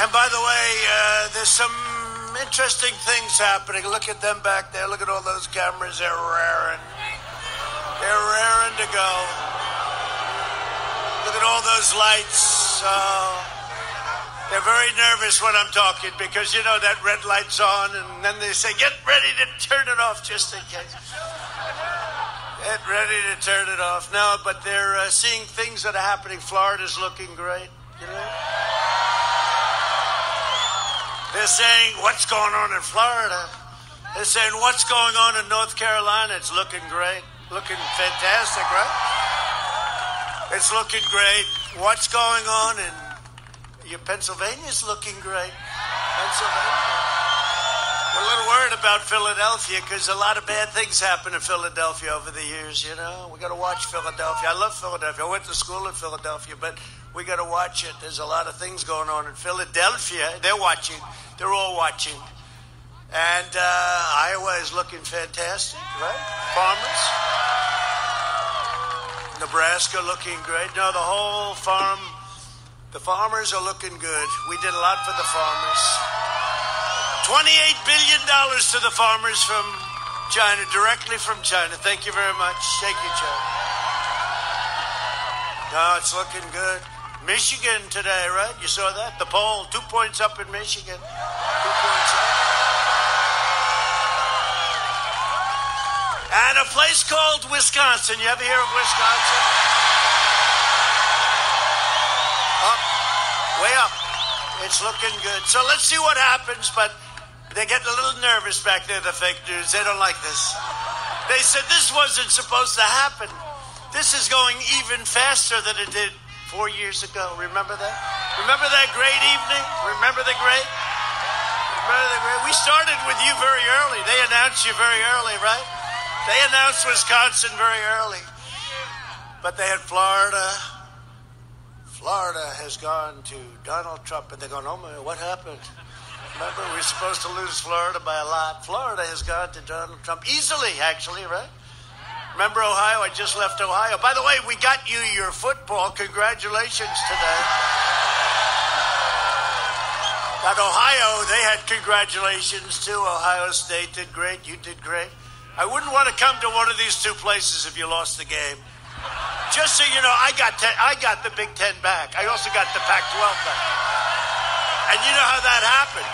And by the way, there's some interesting things happening. Look at them back there. Look at all those cameras. They're raring. They're raring to go. Look at all those lights. They're very nervous when I'm talking because, you know, that red light's on, and then they say, get ready to turn it off just in case. Get ready to turn it off. No, but they're seeing things that are happening. Florida's looking great, you know. They're saying, what's going on in Florida? They're saying, what's going on in North Carolina? It's looking great. Looking fantastic, right? It's looking great. What's going on in Pennsylvania's looking great. Pennsylvania. We're a little worried about Philadelphia because a lot of bad things happen in Philadelphia over the years, you know. We got to watch Philadelphia. I love Philadelphia. I went to school in Philadelphia, but we got to watch it. There's a lot of things going on in Philadelphia. They're watching. They're all watching. And Iowa is looking fantastic, right? Farmers. Nebraska looking great. No, the whole farm, the farmers are looking good. We did a lot for the farmers. $28 billion to the farmers from China, directly from China. Thank you very much. Thank you, China. No, it's looking good. Michigan today, right? You saw that? The poll, 2 points up in Michigan. 2 points up. And a place called Wisconsin. You ever hear of Wisconsin? Up. Way up. It's looking good. So let's see what happens, but they're getting a little nervous back there, the fake news. They don't like this. They said this wasn't supposed to happen. This is going even faster than it did 4 years ago. Remember that? Remember that great evening? Remember the great? Remember the great? We started with you very early. They announced you very early, right? They announced Wisconsin very early. But they had Florida. Florida has gone to Donald Trump, and they're going, oh my, what happened? Remember, we were supposed to lose Florida by a lot. Florida has gone to Donald Trump easily, actually, right? Remember Ohio? I just left Ohio. By the way, we got you your football. Congratulations today. At Ohio, they had congratulations too. Ohio State did great. You did great. I wouldn't want to come to one of these two places if you lost the game. Just so you know, I got the Big Ten back. I also got the Pac-12 back. And you know how that happened,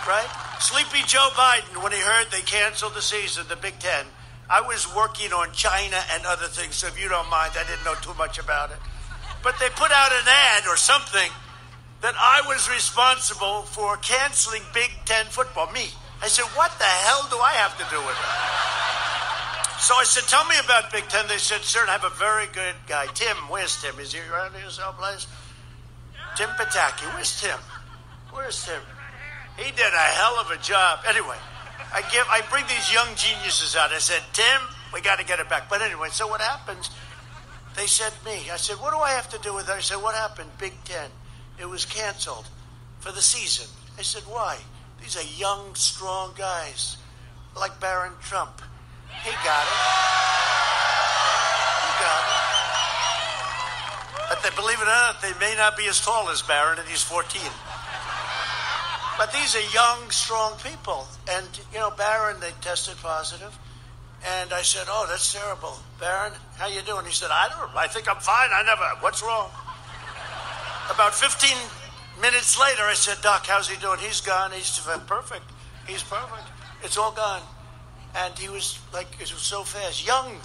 right? Sleepy Joe Biden, when he heard they canceled the season, the Big Ten, I was working on China and other things, so if you don't mind, I didn't know too much about it. But they put out an ad or something that I was responsible for canceling Big Ten football. Me. I said, what the hell do I have to do with it? So I said, tell me about Big Ten. They said, sir, I have a very good guy. Tim, where's Tim? Is he around here someplace? Tim Pataki. Where's Tim? Where's Tim? He did a hell of a job. Anyway, I bring these young geniuses out. I said, Tim, we got to get it back. But anyway, so what happens? They said me. I said, what do I have to do with it? I said, what happened? Big Ten. It was canceled for the season. I said, why? These are young, strong guys like Barron Trump. He got it. He got it. But they, believe it or not, they may not be as tall as Barron, and he's 14. But these are young, strong people. And, you know, Barron, they tested positive. And I said, oh, that's terrible. Barron, how you doing? He said, I think I'm fine. What's wrong? About 15 minutes later, I said, Doc, how's he doing? He's gone. He's perfect. He's perfect. It's all gone. And he was like, it was so fast. Young,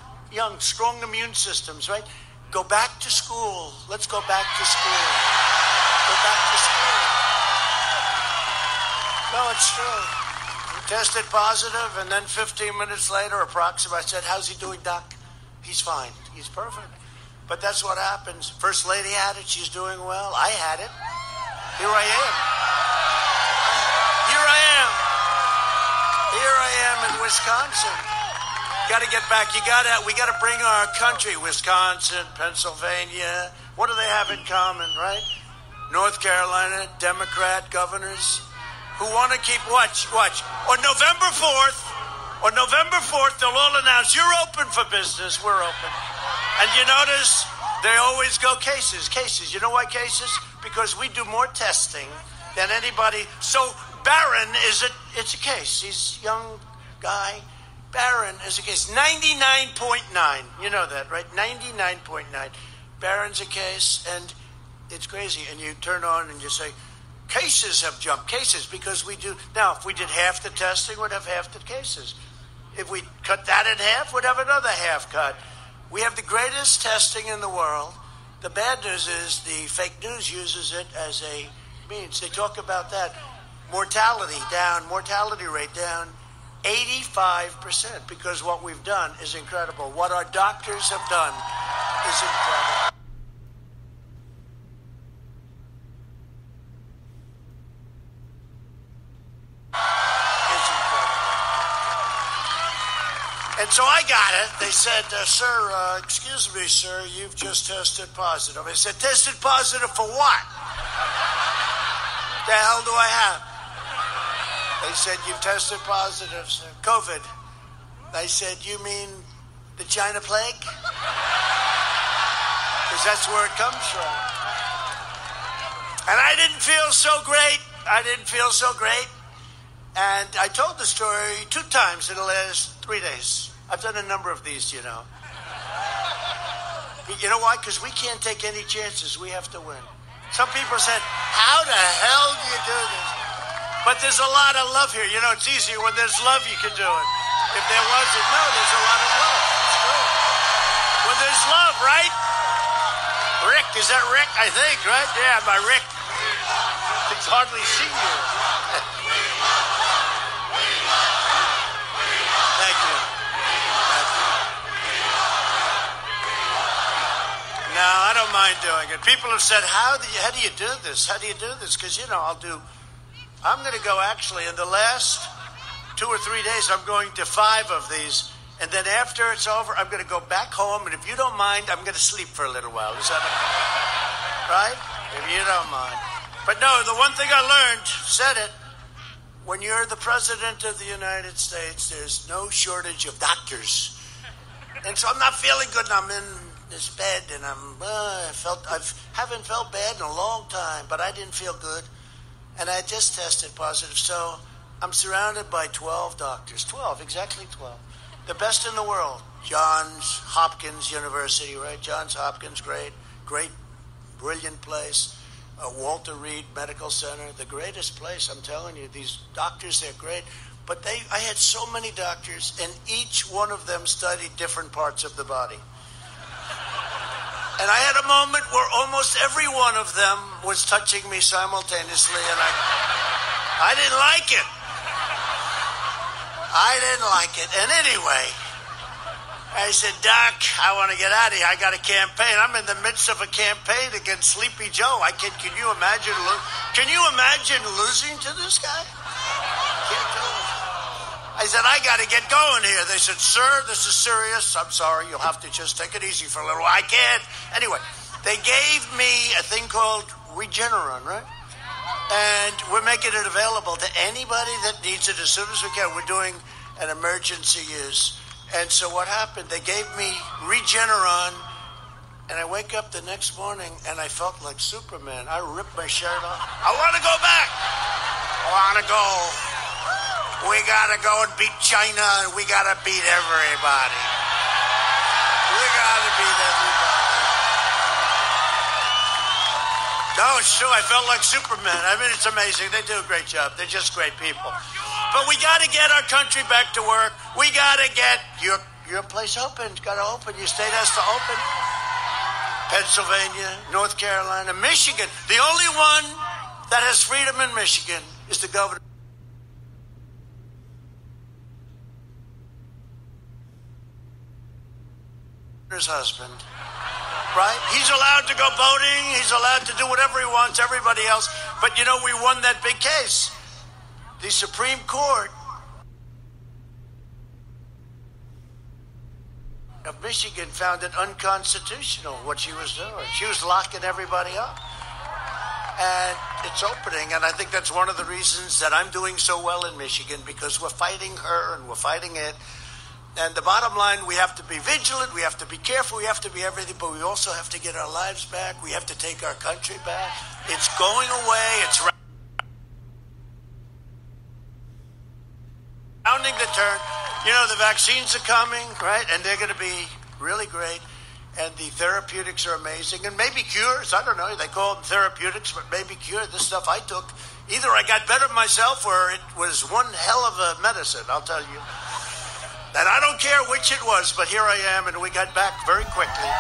strong immune systems, right? Go back to school. Let's go back to school. Go back to school. No, it's true. He tested positive, and then 15 minutes later, approximately, I said, how's he doing, Doc? He's fine. He's perfect. But that's what happens. First lady had it. She's doing well. I had it. Here I am. Here I am in Wisconsin. Got to get back. We got to bring our country. Wisconsin, Pennsylvania. What do they have in common, right? North Carolina, Democrat governors who want to keep, watch. On November 4th, they'll all announce, you're open for business. We're open. And you notice they always go cases. You know why cases? Because we do more testing than anybody. So Barron it's a case. He's a young guy. Barron is a case. 99.9. You know that, right? 99.9. Barron's a case, and it's crazy. And you turn on and you say, cases have jumped. Cases, because we do. Now, if we did half the testing, we'd have half the cases. If we cut that in half, we'd have another half cut. We have the greatest testing in the world. The bad news is the fake news uses it as a means. They talk about that. Mortality down, mortality rate down 85%, because what we've done is incredible. What our doctors have done is incredible. And so I got it. They said, sir, excuse me, sir, you've just tested positive. I said, tested positive for what? The hell do I have? They said, you've tested positive, sir. COVID. I said, you mean the China plague? Because that's where it comes from. And I didn't feel so great. And I told the story 2 times in the last 3 days. I've done a number of these, you know. You know why? Because we can't take any chances. We have to win. Some people said, how the hell do you do this? But there's a lot of love here. You know, it's easier when there's love, you can do it. If there wasn't, no, there's a lot of love. It's true. When there's love, right? Rick, is that Rick? I think, right? Yeah, my Rick. I can hardly see you. Thank you. No, I don't mind doing it. People have said, how do you do this? How do you do this? Because, you know, I'm going to go actually in the last 2 or 3 days, I'm going to 5 of these. And then after it's over, I'm going to go back home. And if you don't mind, I'm going to sleep for a little while. Is that right? If you don't mind. But no, the one thing I learned, said it, when you're the president of the United States, there's no shortage of doctors. And so I'm not feeling good, and I'm in this bed, and I haven't felt bad in a long time, but I didn't feel good. And I just tested positive. So I'm surrounded by 12 doctors. 12, exactly 12. The best in the world. Johns Hopkins University, right? Johns Hopkins, great, brilliant place. Walter Reed Medical Center, the greatest place, I'm telling you. These doctors, they're great. But I had so many doctors, and each one of them studied different parts of the body. And I had a moment where almost every one of them was touching me simultaneously, and I didn't like it. And anyway, I said, Doc, I want to get out of here. I got a campaign. I'm in the midst of a campaign against Sleepy Joe. Can you imagine? Can you imagine losing to this guy? Can't do it. I said, I got to get going here. They said, sir, this is serious. I'm sorry. You'll have to just take it easy for a little while. I can't. Anyway, they gave me a thing called Regeneron, right? And we're making it available to anybody that needs it as soon as we can. We're doing an emergency use. And so what happened, they gave me Regeneron, and I wake up the next morning, and I felt like Superman. I ripped my shirt off. I want to go back. I want to go. We got to go and beat China, and we got to beat everybody. We got to beat everybody. No, it's true. I felt like Superman. I mean, it's amazing. They do a great job. They're just great people. But we got to get our country back to work. We got to get your place open. It's got to open. Your state has to open. Pennsylvania, North Carolina, Michigan. The only one that has freedom in Michigan is the governor's husband. Right? He's allowed to go voting. He's allowed to do whatever he wants, everybody else. But, you know, we won that big case. The Supreme Court of Michigan found it unconstitutional what she was doing. She was locking everybody up. And it's opening, and I think that's one of the reasons that I'm doing so well in Michigan, because we're fighting her and we're fighting it. And the bottom line, we have to be vigilant, we have to be careful, we have to be everything, but we also have to get our lives back. We have to take our country back. It's going away. It's You know, the vaccines are coming, right? And they're going to be really great. And the therapeutics are amazing. And maybe cures. I don't know. They call them therapeutics, but maybe cure. This stuff I took, either I got better myself or it was one hell of a medicine, I'll tell you. And I don't care which it was, but here I am, and we got back very quickly.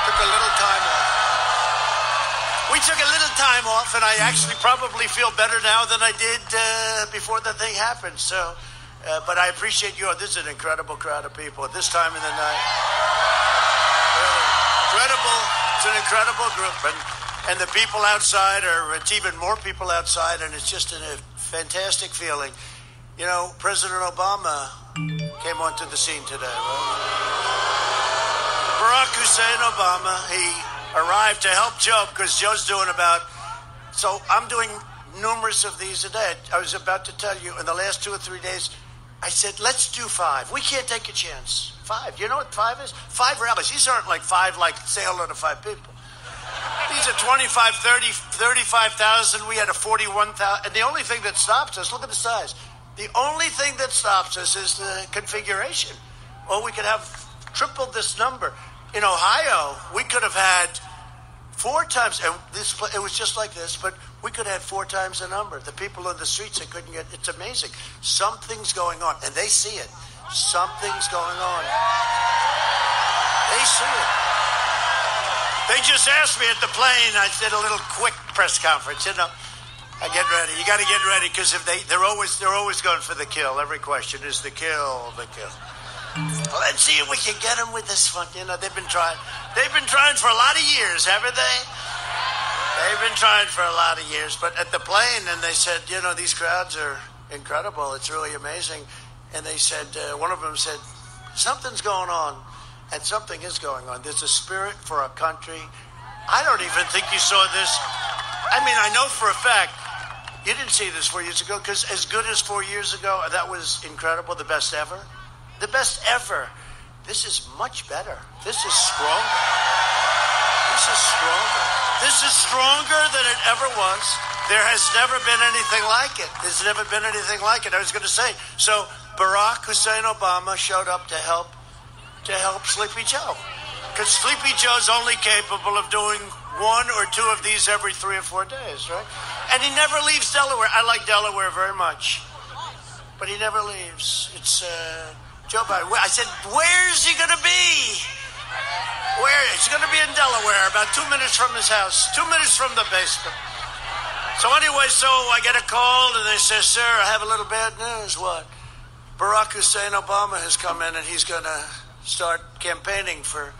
Took a little time off. We took a little time off, and I actually probably feel better now than I did before the thing happened. So, but I appreciate you. This is an incredible crowd of people at this time of the night. Really incredible. It's an incredible group, and the people outside it's even more people outside, and it's just a fantastic feeling. You know, President Obama came onto the scene today, right? Barack Hussein Obama, he arrived to help Joe because Joe's doing so I'm doing numerous of these a day. I was about to tell you in the last 2 or 3 days, I said, let's do 5. We can't take a chance. 5. You know what 5 is? 5 rallies. These aren't like 5, like say hello to 5 people. These are 25, 30, 35,000. We had a 41,000. And the only thing that stops us, look at the size. The only thing that stops us is the configuration. Well, we could have tripled this number. In Ohio, we could have had 4 times, and it was just like this, but we could have had 4 times the number. The people in the streets, they couldn't get, it's amazing. Something's going on, and they see it. Something's going on. They see it. They just asked me at the plane, I did a little quick press conference, you know. I get ready. You got to get ready because if they're always going for the kill. Every question is the kill. Well, let's see if we can get them with this one. You know, they've been trying for a lot of years, haven't they? They've been trying for a lot of years. But at the plane, and they said, you know, these crowds are incredible. It's really amazing. And they said, one of them said, something's going on, and something is going on. There's a spirit for a country. I don't even think you saw this. I mean, I know for a fact. You didn't see this 4 years ago because as good as 4 years ago, that was incredible, the best ever. The best ever. This is much better. This is stronger. This is stronger. This is stronger than it ever was. There has never been anything like it. There's never been anything like it. I was going to say, so Barack Hussein Obama showed up to help Sleepy Joe. Because Sleepy Joe's only capable of doing 1 or 2 of these every 3 or 4 days, right? And he never leaves Delaware. I like Delaware very much. But he never leaves. It's Joe Biden. I said, where's he going to be? Where? He's going to be in Delaware, about 2 minutes from his house, 2 minutes from the basement. So anyway, I get a call, and they say, sir, I have a little bad news. What? Barack Hussein Obama has come in, and he's going to start campaigning for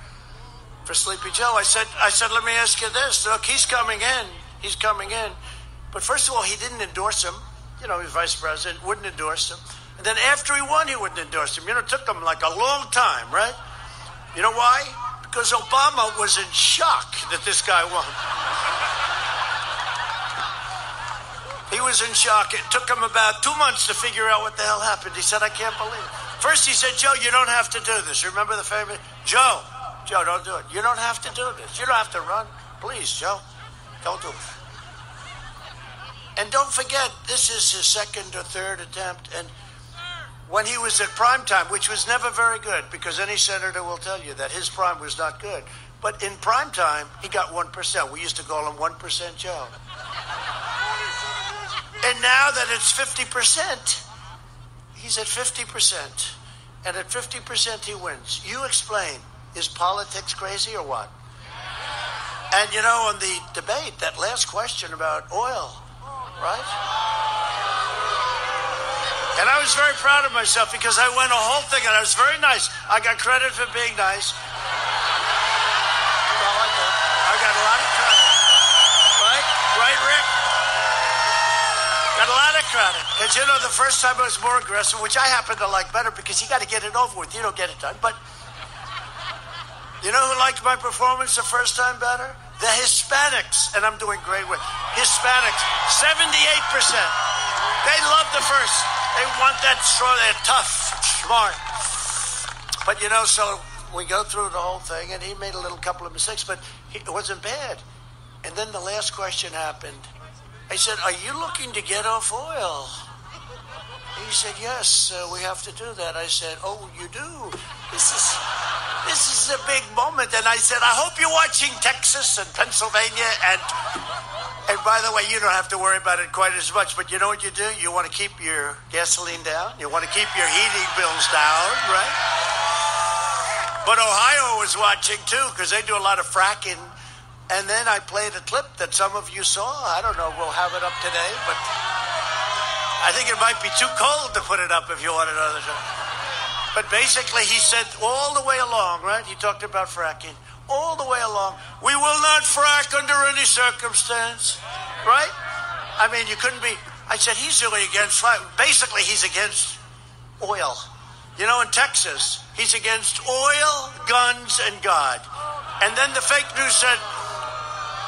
Sleepy Joe. I said, let me ask you this. Look, he's coming in. He's coming in. But first of all, he didn't endorse him. You know, his vice president wouldn't endorse him. And then after he won, he wouldn't endorse him. You know, it took him like a long time, right? You know why? Because Obama was in shock that this guy won. He was in shock. It took him about 2 months to figure out what the hell happened. He said, I can't believe it. First he said, Joe, you don't have to do this. Remember the famous? Joe, don't do it. You don't have to do this. You don't have to run. Please, Joe, don't do it. And don't forget, this is his 2nd or 3rd attempt. And when he was at prime time, which was never very good, because any senator will tell you that his prime was not good. But in prime time, he got 1%. We used to call him 1% Joe. And now that it's 50%, he's at 50%. And at 50%, he wins. You explain, is politics crazy or what? And you know, on the debate, that last question about oil, right? And I was very proud of myself because I went a whole thing and I was very nice. I got credit for being nice. Well, I got a lot of credit. Right, Rick? Got a lot of credit. Because, you know, the first time I was more aggressive, which I happen to like better because you got to get it over with. You don't get it done. But you know who liked my performance the first time better? The Hispanics. And I'm doing great with Hispanics. 78%. They love the first. They want that strong. They're tough, smart. But, you know, so we go through the whole thing, and he made a little couple of mistakes, but it wasn't bad. And then the last question happened. I said, are you looking to get off oil? He He said, yes, we have to do that. I said, oh, you do? This is a big moment. And I said, I hope you're watching Texas and Pennsylvania. And by the way, you don't have to worry about it quite as much. But you know what you do? You want to keep your gasoline down. You want to keep your heating bills down, right? But Ohio was watching, too, because they do a lot of fracking. And then I played a clip that some of you saw. I don't know. We'll have it up today. But I think it might be too cold to put it up if you want another show. But basically, he said all the way along, right? He talked about fracking. All the way along, we will not frack under any circumstance, right? I mean, you couldn't be. I said, he's really against frack. Basically, he's against oil. You know, in Texas, he's against oil, guns, and God. And then the fake news said,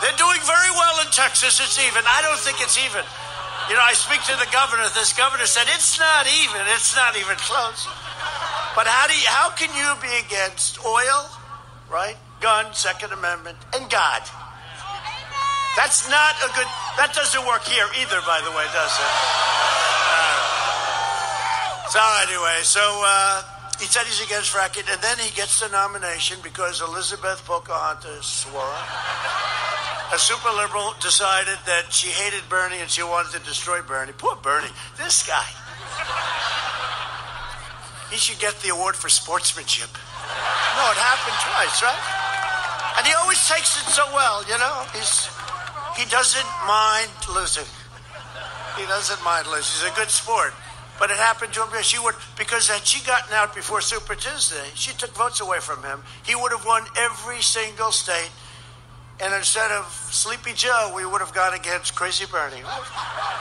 they're doing very well in Texas. It's even. I don't think it's even. You know, I speak to the governor. This governor said, it's not even. It's not even close. But how can you be against oil, right? Gun, Second Amendment, and God? That's not a good. That doesn't work here either, by the way, does it? So anyway, he said he's against fracking, and then he gets the nomination because Elizabeth Pocahontas swore. A super liberal decided that she hated Bernie and she wanted to destroy Bernie. Poor Bernie. This guy. He should get the award for sportsmanship. No, it happened twice, right? And he always takes it so well, you know. He doesn't mind losing. He doesn't mind losing. He's a good sport. But it happened to him. Because had she gotten out before Super Tuesday, she took votes away from him. He would have won every single state. And instead of Sleepy Joe, we would have gone against Crazy Bernie.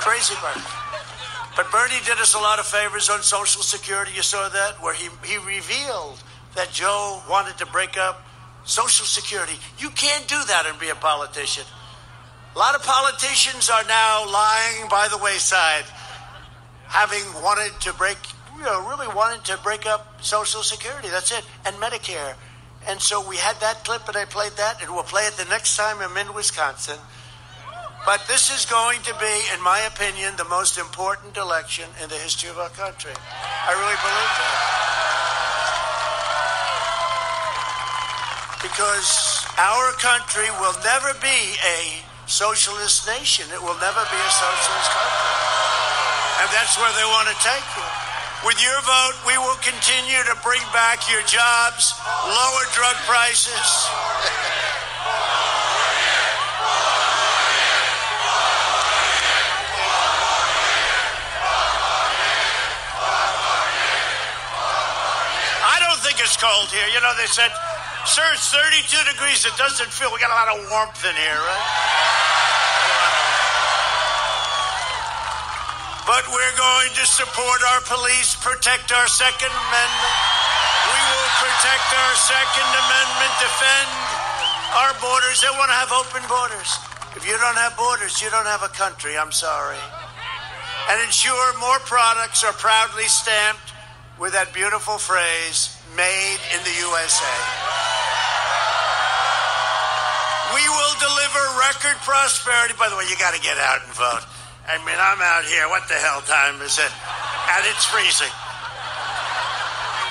Crazy Bernie. But Bernie did us a lot of favors on Social Security. You saw that, where he revealed that Joe wanted to break up Social Security. You can't do that and be a politician. A lot of politicians are now lying by the wayside, having wanted to really wanted to break up Social Security. That's it. And Medicare. And so we had that clip, and I played that, and we'll play it the next time I'm in Wisconsin. But this is going to be, in my opinion, the most important election in the history of our country. I really believe that. Because our country will never be a socialist nation. It will never be a socialist country. And that's where they want to take you. With your vote, we will continue to bring back your jobs, lower drug prices. I don't think it's cold here. You know, they said, sir, it's 32 degrees. It doesn't feel. We got a lot of warmth in here, right? But we're going to support our police, protect our Second Amendment. We will protect our Second Amendment, defend our borders. They want to have open borders. If you don't have borders, you don't have a country. I'm sorry. And ensure more products are proudly stamped with that beautiful phrase, made in the USA. We will deliver record prosperity. By the way, you got to get out and vote. I mean, I'm out here. What the hell time is it? And it's freezing.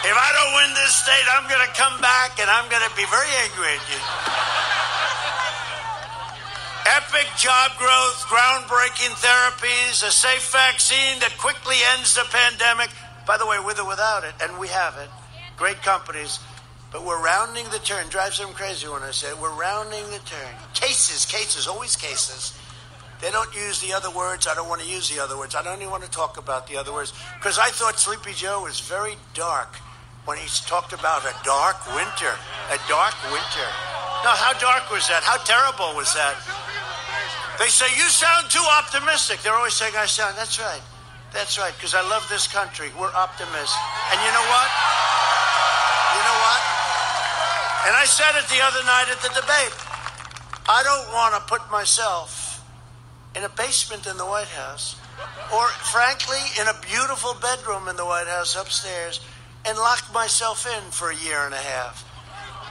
If I don't win this state, I'm going to come back and I'm going to be very angry at you. Epic job growth, groundbreaking therapies, a safe vaccine that quickly ends the pandemic. By the way, with or without it, and we have it. Great companies. But we're rounding the turn. Drives them crazy when I say it. We're rounding the turn. Cases, always cases. They don't use the other words. I don't want to use the other words. I don't even want to talk about the other words. Because I thought Sleepy Joe was very dark when he talked about a dark winter. A dark winter. No, how dark was that? How terrible was that? They say, you sound too optimistic. They're always saying I sound. That's right. That's right. Because I love this country. We're optimists. And you know what? You know what? And I said it the other night at the debate. I don't want to put myself in a basement in the White House, or frankly, in a beautiful bedroom in the White House upstairs, and lock myself in for a year and a half.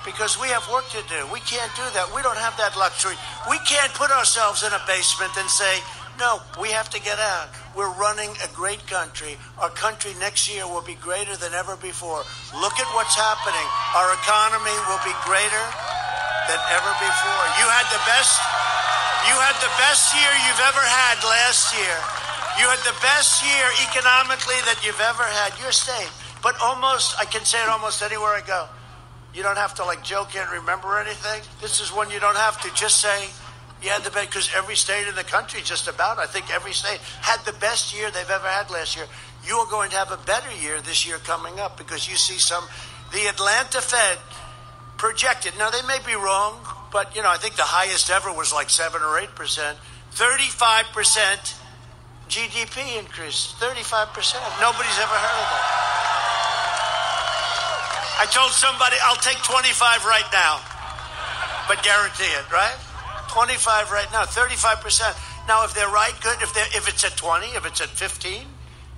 Because we have work to do. We can't do that. We don't have that luxury. We can't put ourselves in a basement and say, no, we have to get out. we're running a great country. Our country next year will be greater than ever before. Look at what's happening. Our economy will be greater than ever before. You had the best year you've ever had last year. You had the best year economically that you've ever had. Your state. But I can say it almost anywhere I go. You don't have to joke and remember anything. This is one you don't have to. Just say you had the best, because every state in the country, just about, I think every state had the best year they've ever had last year. You are going to have a better year this year coming up, because you see the Atlanta Fed projected. Now, they may be wrong, but, I think the highest ever was 7 or 8%. 35% GDP increase. 35%. Nobody's ever heard of that. I told somebody I'll take 25 right now, but guarantee it, right? 25 right now, 35%. Now, if they're right, good. If it's at 20, if it's at 15,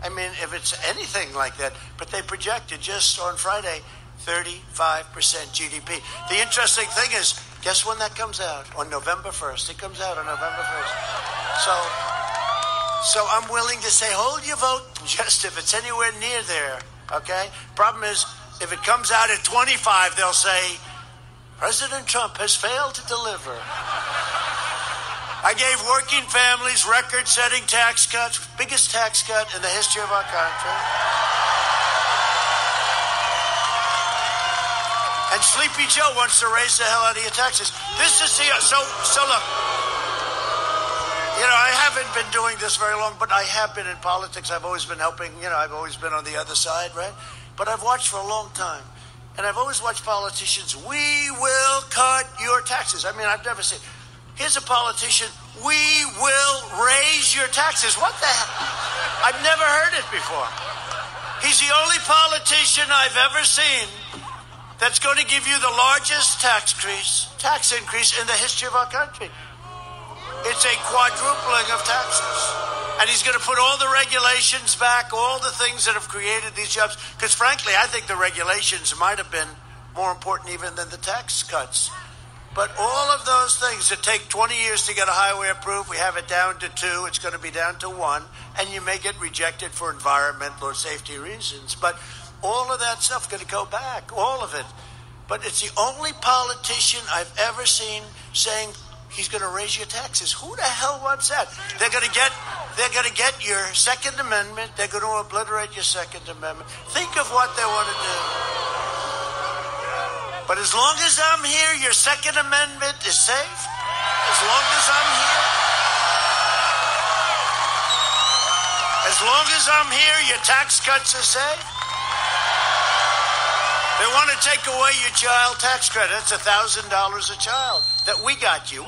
if it's anything like that. But they projected just on Friday, 35% GDP. The interesting thing is, guess when that comes out? On November 1st. It comes out on November 1st. So I'm willing to say, hold your vote just if it's anywhere near there, okay? Problem is, if it comes out at 25, they'll say, President Trump has failed to deliver. I gave working families record-setting tax cuts, biggest tax cut in the history of our country. And Sleepy Joe wants to raise the hell out of your taxes. This is so look. I haven't been doing this very long, but I have been in politics. I've always been helping. I've always been on the other side, right? But I've watched for a long time. And I've always watched politicians. We will cut your taxes. I've never seen. Here's a politician. We will raise your taxes. What the hell? I've never heard it before. He's the only politician I've ever seen that's going to give you the largest tax increase in the history of our country. It's a quadrupling of taxes. And he's going to put all the regulations back, all the things that have created these jobs. Because frankly, I think the regulations might have been more important even than the tax cuts. But all of those things that take 20 years to get a highway approved, we have it down to 2. It's going to be down to 1. And you may get rejected for environmental or safety reasons. But all of that stuff is going to go back, all of it. But it's the only politician I've ever seen saying he's going to raise your taxes. Who the hell wants that? They're going to get your Second Amendment. They're going to obliterate your Second Amendment. Think of what they want to do. But as long as I'm here, your Second Amendment is safe. As long as I'm here. As long as I'm here, your tax cuts are safe. They want to take away your child tax credit. That's $1,000 a child. That we got you.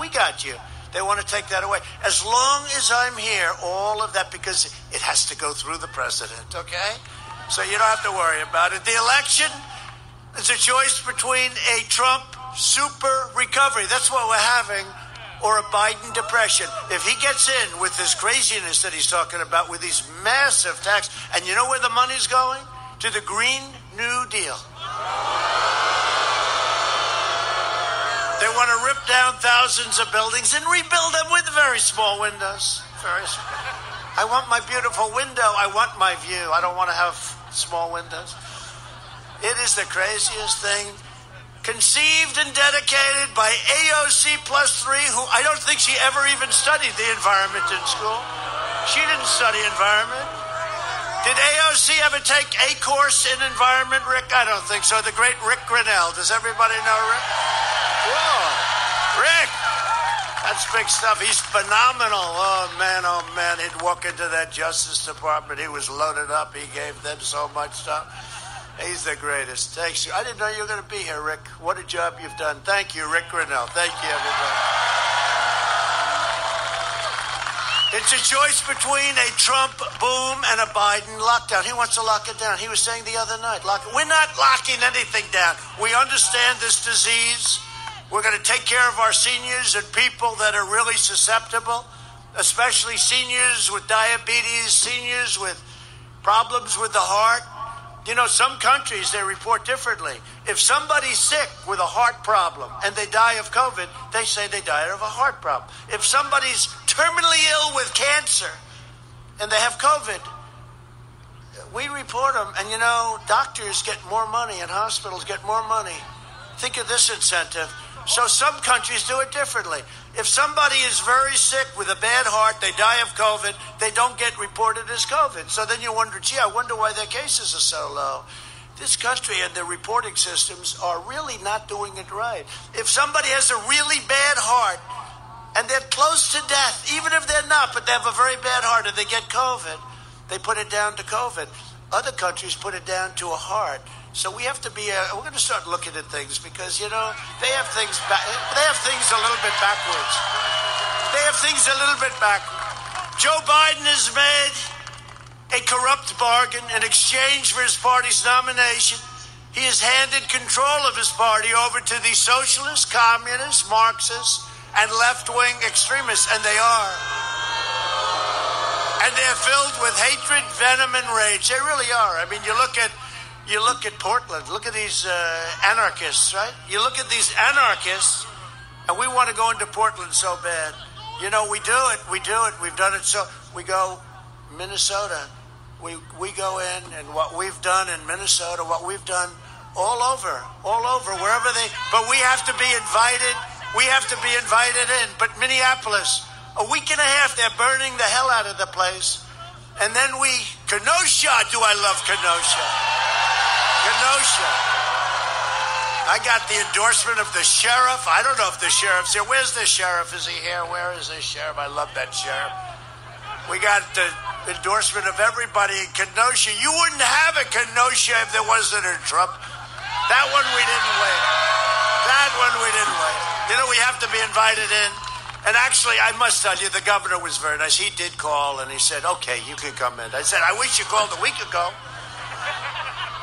They want to take that away. As long as I'm here, all of that, because it has to go through the president, okay? So you don't have to worry about it. The election is a choice between a Trump super recovery. That's what we're having. Or a Biden depression. If he gets in with this craziness that he's talking about, with these massive tax, and you know where the money's going? To the Green New Deal. They want to rip down thousands of buildings and rebuild them with very small windows. Very small. I want my beautiful window. I want my view. I don't want to have small windows. It is the craziest thing. Conceived and dedicated by AOC +3, who I don't think she ever even studied the environment in school. She didn't study environment. Did AOC ever take a course in environment, Rick? I don't think so. The great Rick Grinnell. Does everybody know Rick? Whoa. Rick! That's big stuff. He's phenomenal. Oh, man. He'd walk into that Justice Department. He was loaded up. He gave them so much stuff. He's the greatest. Thanks. I didn't know you were going to be here, Rick. What a job you've done. Thank you, Rick Grinnell. Thank you, everybody. It's a choice between a Trump boom and a Biden lockdown. He wants to lock it down. He was saying the other night, we're not locking anything down. We understand this disease. We're going to take care of our seniors and people that are really susceptible, especially seniors with diabetes, seniors with problems with the heart. You know, some countries, they report differently. If somebody's sick with a heart problem and they die of COVID, they say they died of a heart problem. If somebody's terminally ill with cancer, and they have COVID. We report them, and doctors get more money and hospitals get more money. Think of this incentive. So some countries do it differently. If somebody is very sick with a bad heart, they die of COVID, they don't get reported as COVID. So then you wonder, gee, I wonder why their cases are so low. This country and their reporting systems are really not doing it right. If somebody has a really bad heart and they're close to death, even if they're not, but they have a very bad heart and they get COVID, they put it down to COVID. Other countries put it down to a heart. So we have to be. We're going to start looking at things because they have things. They have things a little bit backwards. They have things a little bit backwards. Joe Biden has made a corrupt bargain in exchange for his party's nomination. He has handed control of his party over to the socialists, communists, Marxists, and left-wing extremists, and they are. And they're filled with hatred, venom, and rage. They really are. I mean, you look at Portland. Look at these anarchists, right? You look at these anarchists, and we want to go into Portland so bad. We do it. We've done it. So we go Minnesota. We go in, and what we've done in Minnesota, what we've done all over, wherever they. But we have to be invited. We have to be invited in. But Minneapolis. A week and a half, they're burning the hell out of the place. And then Kenosha, do I love Kenosha? Kenosha. I got the endorsement of the sheriff. I don't know if the sheriff's here. Where's the sheriff? Is he here? Where is the sheriff? I love that sheriff. We got the endorsement of everybody in Kenosha. You wouldn't have a Kenosha if there wasn't a Trump. That one we didn't wait. We have to be invited in. And actually, I must tell you, the governor was very nice. He did call, and he said, okay, you can come in. I said, I wish you called a week ago.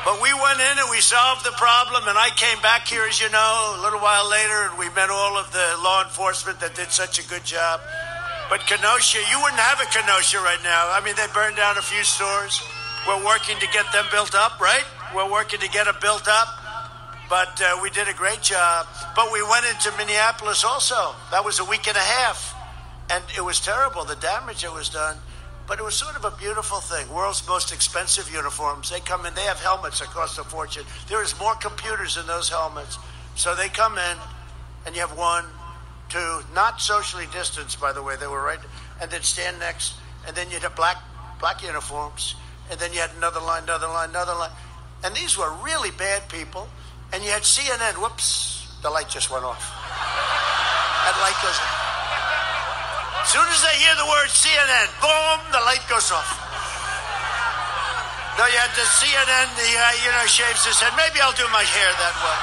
But we went in, and we solved the problem, and I came back here, as you know, a little while later, and we met all of the law enforcement that did such a good job. But Kenosha, you wouldn't have a Kenosha right now. I mean, they burned down a few stores. We're working to get them built up, right? We're working to get them built up. But we did a great job. But we went into Minneapolis also. That was a week and a half. And it was terrible, the damage that was done. But it was sort of a beautiful thing. World's most expensive uniforms. They come in, they have helmets that cost a fortune. There is more computers in those helmets. So they come in, and you have 1, 2, not socially distanced, by the way. They were right. And then stand next. And then you'd have black uniforms. And then you had another line. And these were really bad people. And you had CNN. Whoops, the light just went off. That light goes off. As soon as they hear the word CNN, boom, the light goes off. No, you had the CNN, shaves his head. Maybe I'll do my hair that way.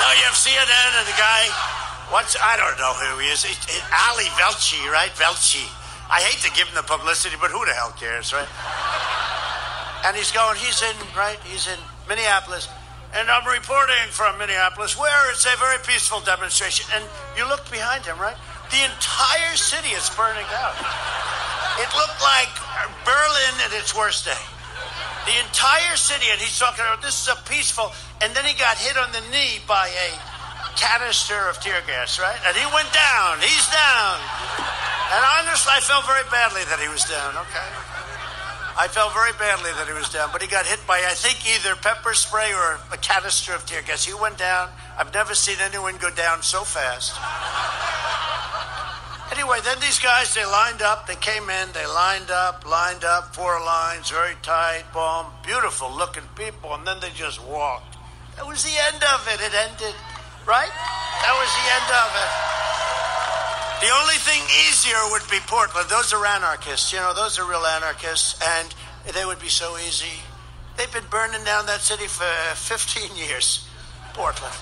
No, you have CNN and the guy... I don't know who he is. Ali Velshi, right? Velshi. I hate to give him the publicity, but who the hell cares, right? And he's in Minneapolis. And I'm reporting from Minneapolis, where it's a very peaceful demonstration. And you look behind him, right? The entire city is burning down. It looked like Berlin at its worst day. The entire city, and he's talking about this is a peaceful, and then he got hit on the knee by a canister of tear gas, right? And he went down. He's down. And honestly, I felt very badly that he was down, okay? I felt very badly that he was down, but he got hit by, I think, either pepper spray or a canister of tear gas. He went down. I've never seen anyone go down so fast. Anyway, then these guys, they lined up. They came in. They lined up, 4 lines, very tight, boom, beautiful-looking people, and then they just walked. That was the end of it. It ended. Right? That was the end of it. The only thing easier would be Portland. Those are anarchists. Those are real anarchists. And they would be so easy. They've been burning down that city for 15 years. Portland.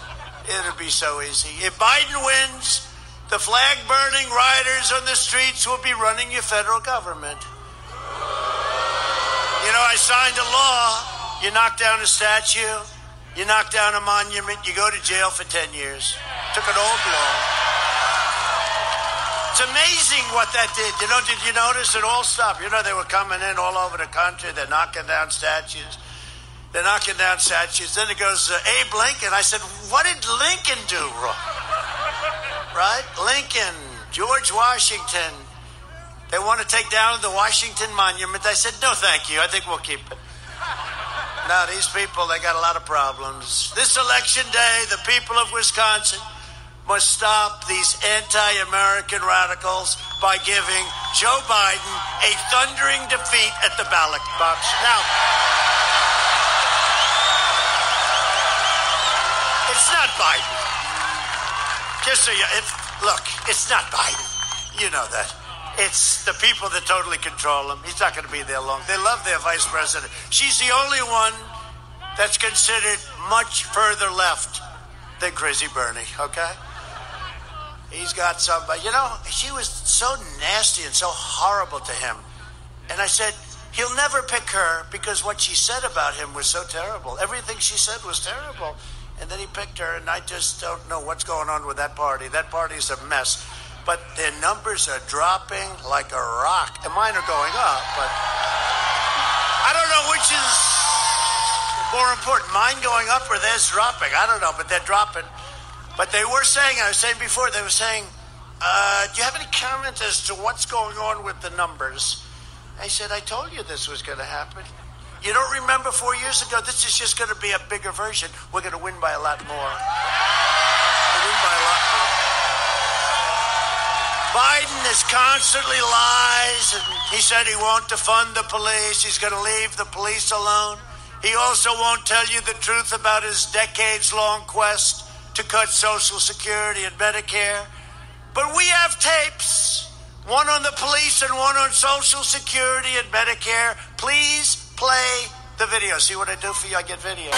It would be so easy. If Biden wins, the flag-burning rioters on the streets will be running your federal government. I signed a law. You knock down a statue. You knock down a monument, you go to jail for 10 years. Took an old law. It's amazing what that did. Did you notice it all stopped? They were coming in all over the country. They're knocking down statues. They're knocking down statues. Then it goes, Abe Lincoln. I said, what did Lincoln do wrong? Right? Lincoln, George Washington. They want to take down the Washington Monument. I said, no, thank you. I think we'll keep it. Now, these people, they got a lot of problems. This election day, the people of Wisconsin must stop these anti-American radicals by giving Joe Biden a thundering defeat at the ballot box. Now, it's not Biden. Just so you, look, it's not Biden. You know that. It's the people that totally control him. He's not going to be there long. They love their vice president. She's the only one that's considered much further left than Crazy Bernie, okay? He's got somebody. You know, she was so nasty and so horrible to him. And I said, he'll never pick her because what she said about him was so terrible. Everything she said was terrible. And then he picked her, and I just don't know what's going on with that party. That party's a mess. But their numbers are dropping like a rock. And mine are going up, but I don't know which is more important, mine going up or theirs dropping. I don't know, but they're dropping. But they were saying, I was saying before, they were saying, do you have any comment as to what's going on with the numbers? I said, I told you this was going to happen. You don't remember 4 years ago? This is just going to be a bigger version. We're going to win by a lot more. We'll win by a lot more. Biden is constantly lies, and he said he won't defund the police. He's going to leave the police alone. He also won't tell you the truth about his decades-long quest to cut Social Security and Medicare. But we have tapes, one on the police and one on Social Security and Medicare. Please play the video. See what I do for you? I get video.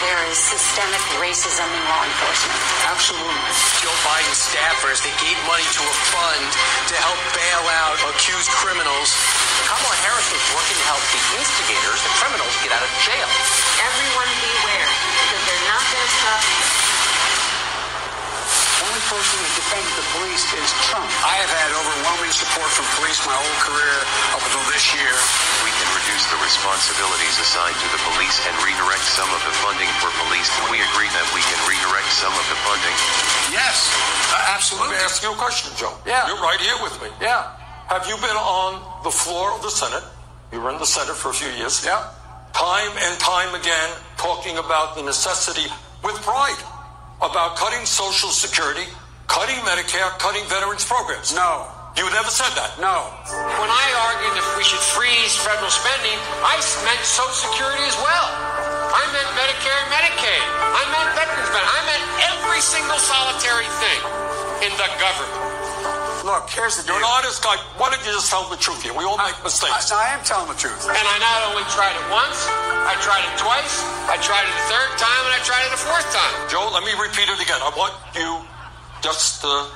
There is systemic racism in law enforcement. Absolutely. Joe Biden staffers, they gave money to a fund to help bail out accused criminals. Kamala Harris was working to help the instigators, the criminals, get out of jail. Everyone beware, because they're not going to stop. The only person who defends the police is Trump. I have had overwhelming support from police my whole career up until this year. We can reduce the responsibilities assigned to the police and redirect some of the funding for police. Can we agree that we can redirect some of the funding? Yes, absolutely. Let me ask you a question, Joe. Yeah. You're right here with me. Yeah. Have you been on the floor of the Senate? You were in the Senate for a few years. Yeah. Time and time again, talking about the necessity, with pride, about cutting Social Security, cutting Medicare, cutting veterans programs. No. You never said that. No. When I argued that we should freeze federal spending, I meant Social Security as well. I meant Medicare and Medicaid. I meant veterans benefits. I meant every single solitary thing in the government. Look, here's the deal. You're an honest guy. Why don't you just tell the truth here? We all make mistakes. I am telling the truth. And I not only tried it once, I tried it twice, I tried it a third time, and I tried it a fourth time. Joe, let me repeat it again. I want you just to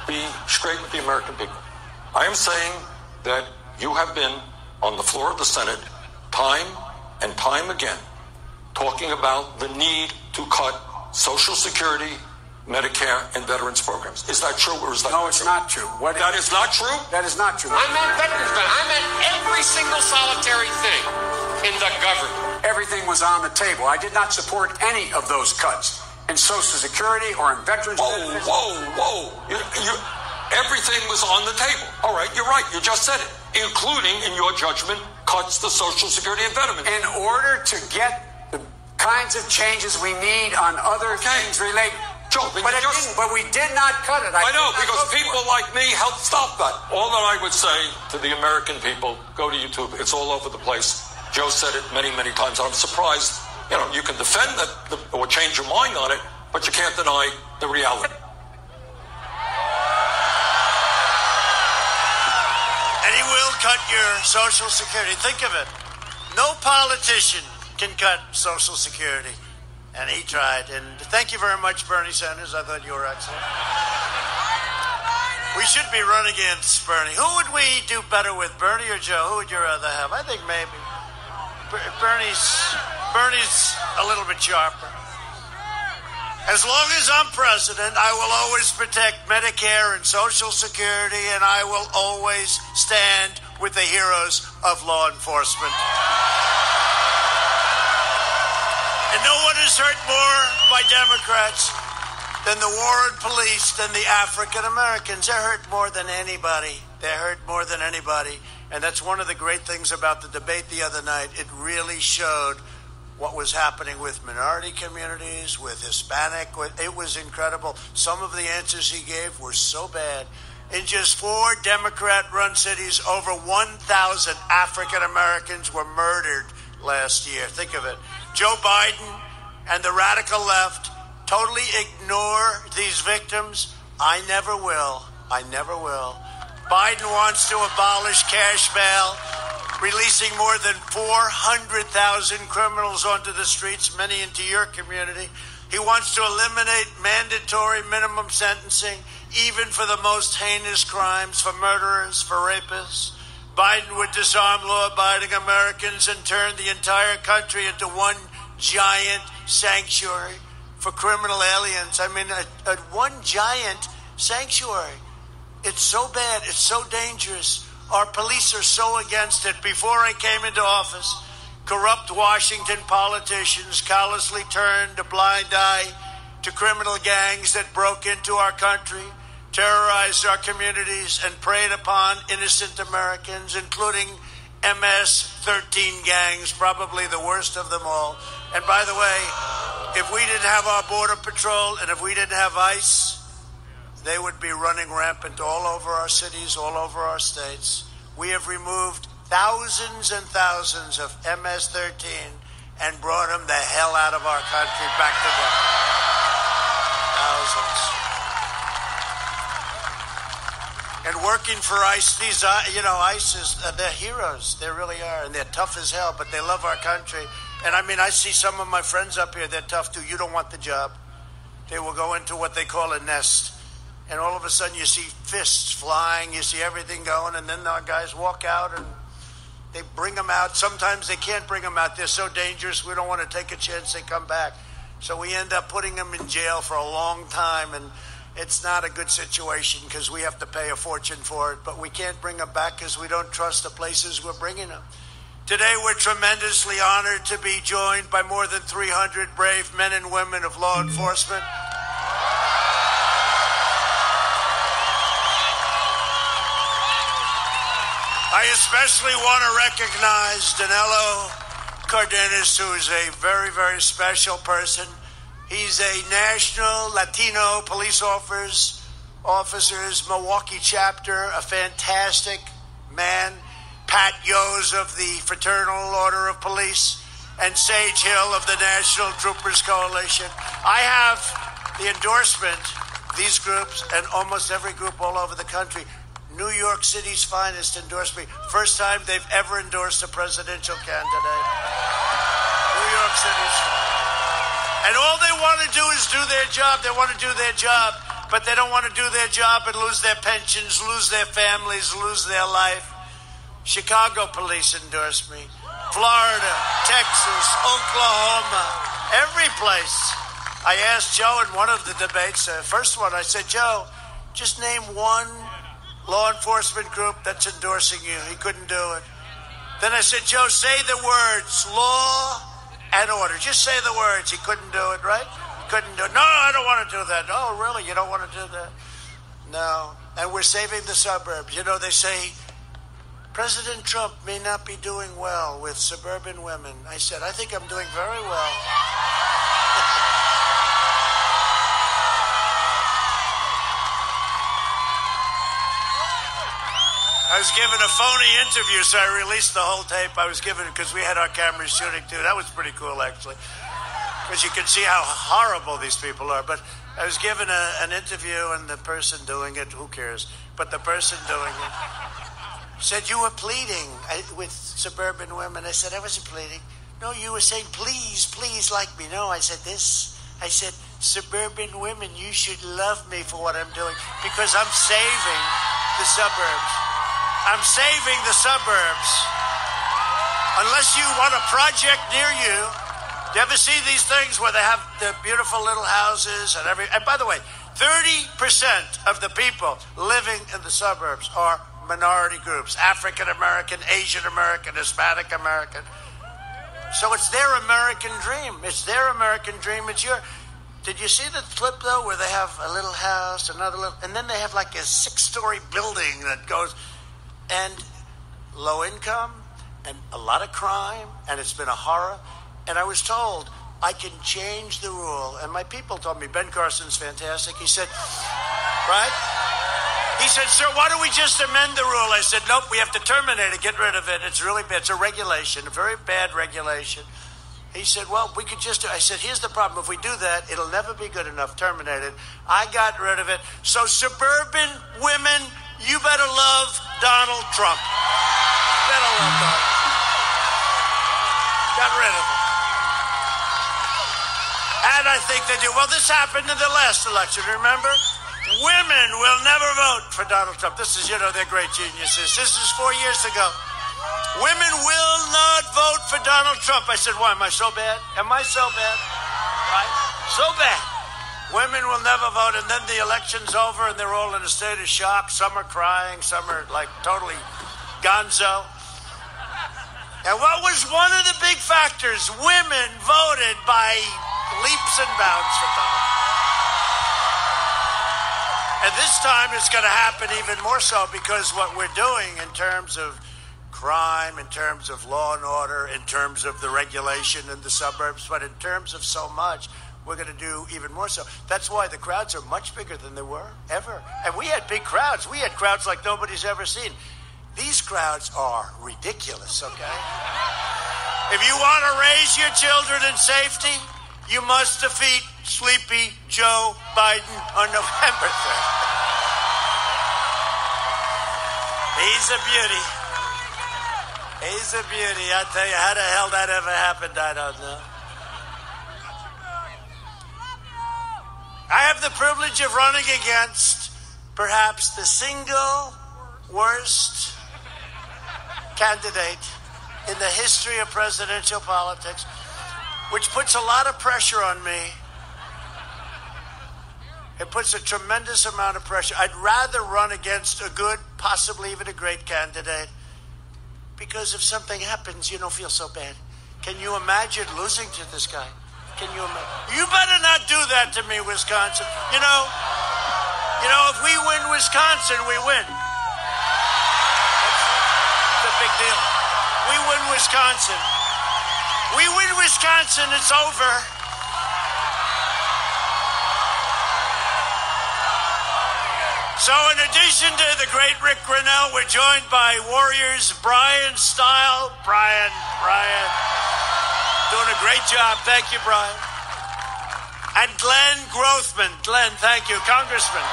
be straight with the American people. I am saying that you have been on the floor of the Senate time and time again talking about the need to cut Social Security, Medicare, and veterans programs. Is that true or is that No, not it's true? not true. That is not true? That is not true. I meant veterans benefits. I meant every single solitary thing in the government. Everything was on the table. I did not support any of those cuts in Social Security or in veterans benefits. Whoa. Everything was on the table. All right, you're right. You just said it. Including, in your judgment, cuts to Social Security and veterans. In order to get the kinds of changes we need on other things related. Joe, But we did not cut it. I know, because people like me helped stop that. All that I would say to the American people, go to YouTube. It's all over the place. Joe said it many, many times. I'm surprised. You know, you can defend that or change your mind on it, but you can't deny the reality. And he will cut your Social Security. Think of it. No politician can cut Social Security. And he tried. And thank you very much, Bernie Sanders. I thought you were excellent. We should be running against Bernie. Who would we do better with, Bernie or Joe? Who would you rather have? I think maybe Bernie's a little bit sharper. As long as I'm president, I will always protect Medicare and Social Security, and I will always stand with the heroes of law enforcement. And no one is hurt more by Democrats than the war on police, than the African Americans. They're hurt more than anybody. They're hurt more than anybody. And that's one of the great things about the debate the other night. It really showed what was happening with minority communities, with Hispanic. It was incredible. Some of the answers he gave were so bad. In just 4 Democrat-run cities, over 1,000 African Americans were murdered last year. Think of it. Joe Biden and the radical left totally ignore these victims. I never will. I never will. Biden wants to abolish cash bail, releasing more than 400,000 criminals onto the streets, many into your community. He wants to eliminate mandatory minimum sentencing, even for the most heinous crimes, for murderers, for rapists. Biden would disarm law-abiding Americans and turn the entire country into one giant sanctuary for criminal aliens. I mean, one giant sanctuary. It's so bad. It's so dangerous. Our police are so against it. Before I came into office, corrupt Washington politicians callously turned a blind eye to criminal gangs that broke into our country, terrorized our communities, and preyed upon innocent Americans, including MS-13 gangs, probably the worst of them all. And by the way, if we didn't have our Border Patrol and if we didn't have ICE, they would be running rampant all over our cities, all over our states. We have removed thousands and thousands of MS-13 and brought them the hell out of our country, back to them. Thousands. And working for ICE, these, ICE is, they're heroes. They really are. And they're tough as hell, but they love our country. And I mean, I see some of my friends up here, they're tough too. You don't want the job. They will go into what they call a nest. And all of a sudden you see fists flying, you see everything going, and then our guys walk out and they bring them out. Sometimes they can't bring them out. They're so dangerous, we don't want to take a chance they come back. So we end up putting them in jail for a long time, and it's not a good situation because we have to pay a fortune for it. But we can't bring them back because we don't trust the places we're bringing them. Today we're tremendously honored to be joined by more than 300 brave men and women of law enforcement. I especially want to recognize Danilo Cardenas, who is a very, very special person. He's a national Latino police officers Milwaukee chapter, a fantastic man. Pat Yos of the Fraternal Order of Police, and Sage Hill of the National Troopers Coalition. I have the endorsement, these groups, and almost every group all over the country. New York City's finest endorsed me. First time they've ever endorsed a presidential candidate. New York City's finest. And all they want to do is do their job. They want to do their job, but they don't want to do their job and lose their pensions, lose their families, lose their life. Chicago police endorsed me. Florida, Texas, Oklahoma, every place. I asked Joe in one of the debates, first one, I said, Joe, just name one law enforcement group that's endorsing you. He couldn't do it. Then I said, Joe, say the words, law and order. Just say the words. He couldn't do it, right? He couldn't do it. No, I don't want to do that. Oh, really? You don't want to do that? No. And we're saving the suburbs. You know, they say, President Trump may not be doing well with suburban women. I said, I think I'm doing very well. I was given a phony interview, so I released the whole tape. I was given, because we had our cameras shooting too. That was pretty cool, actually, because you can see how horrible these people are. But I was given an interview, and the person doing it, who cares? But the person doing it said, you were pleading with suburban women. I said, I wasn't pleading. No, you were saying, please, please like me. No, I said this. I said, suburban women, you should love me for what I'm doing, because I'm saving the suburbs. I'm saving the suburbs. Unless you want a project near you, do you ever see these things where they have the beautiful little houses and by the way, 30% of the people living in the suburbs are minority groups, African American, Asian American, Hispanic American. So it's their American dream. It's their American dream. It's your. Did you see the clip, though, where they have a little house, another little, and then they have like a 6-story building that goes, and low income, and a lot of crime, and it's been a horror. And I was told I can change the rule. And my people told me, Ben Carson's fantastic. He said, right? He said, sir, why don't we just amend the rule? I said, nope, we have to terminate it, get rid of it. It's really bad. It's a regulation, a very bad regulation. He said, well, we could just do. I said, here's the problem. If we do that, it'll never be good enough. Terminate it. I got rid of it. So suburban women, you better love Donald Trump. Better love Donald Trump. Got rid of it. And I think they do. Well, this happened in the last election, remember? Women will never vote for Donald Trump. This is, they're great geniuses. This is 4 years ago. Women will not vote for Donald Trump. I said, why? Am I so bad? Am I so bad? Right? So bad. Women will never vote, and then the election's over, and they're all in a state of shock. Some are crying. Some are, like, totally gonzo. And what was one of the big factors? Women voted by leaps and bounds for Donald. And this time it's going to happen even more so, because what we're doing in terms of crime, in terms of law and order, in terms of the regulation in the suburbs, but in terms of so much, we're going to do even more so. That's why the crowds are much bigger than they were ever. And we had big crowds. We had crowds like nobody's ever seen. These crowds are ridiculous, okay? If you want to raise your children in safety, you must defeat Sleepy Joe Biden on November 3rd. He's a beauty. He's a beauty. I tell you, how the hell that ever happened, I don't know. I have the privilege of running against perhaps the single worst candidate in the history of presidential politics, which puts a lot of pressure on me. It puts a tremendous amount of pressure. I'd rather run against a good, possibly even a great candidate, because if something happens, you don't feel so bad. Can you imagine losing to this guy? Can you imagine? You better not do that to me, Wisconsin. You know, if we win Wisconsin, we win. It's a big deal. We win Wisconsin. We win Wisconsin, it's over. So in addition to the great Rick Grinnell, we're joined by Warriors Brian Style. Brian, doing a great job. Thank you, Brian. And Glenn Grothman. Glenn, thank you, Congressman.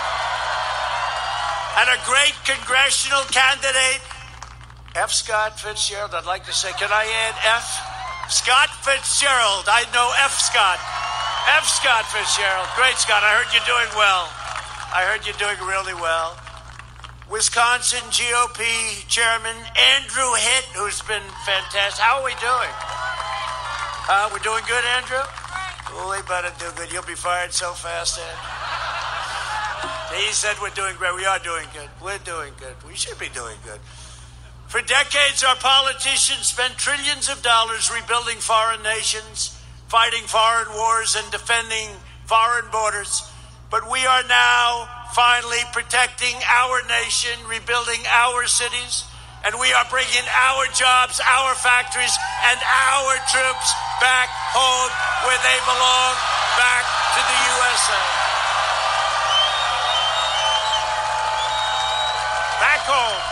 And a great congressional candidate, F. Scott Fitzgerald. I'd like to say, can I add F? Scott Fitzgerald. I know F. Scott. F. Scott Fitzgerald. Great, Scott. I heard you're doing well. I heard you're doing really well. Wisconsin GOP Chairman Andrew Hitt, who's been fantastic. How are we doing? We're doing good, Andrew? Oh, we better do good. You'll be fired so fast, Andrew. He said we're doing great. We are doing good. We're doing good. We should be doing good. For decades, our politicians spent trillions of dollars rebuilding foreign nations, fighting foreign wars, and defending foreign borders. But we are now finally protecting our nation, rebuilding our cities, and we are bringing our jobs, our factories, and our troops back home where they belong, back to the USA. Back home.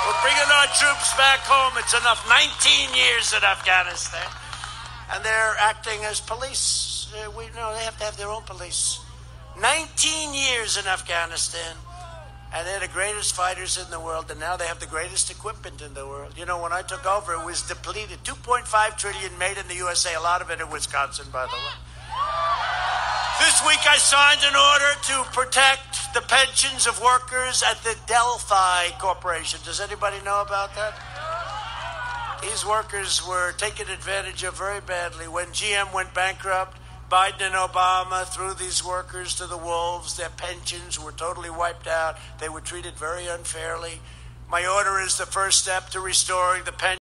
We're bringing our troops back home. It's enough. 19 years in Afghanistan. And they're acting as police. They have to have their own police. 19 years in Afghanistan, and they're the greatest fighters in the world, and now they have the greatest equipment in the world. You know, when I took over, it was depleted. $2.5 trillion made in the USA, a lot of it in Wisconsin, by the way. This week I signed an order to protect the pensions of workers at the Delphi Corporation. Does anybody know about that? These workers were taken advantage of very badly. When GM went bankrupt, Biden and Obama threw these workers to the wolves. Their pensions were totally wiped out. They were treated very unfairly. My order is the first step to restoring the pension.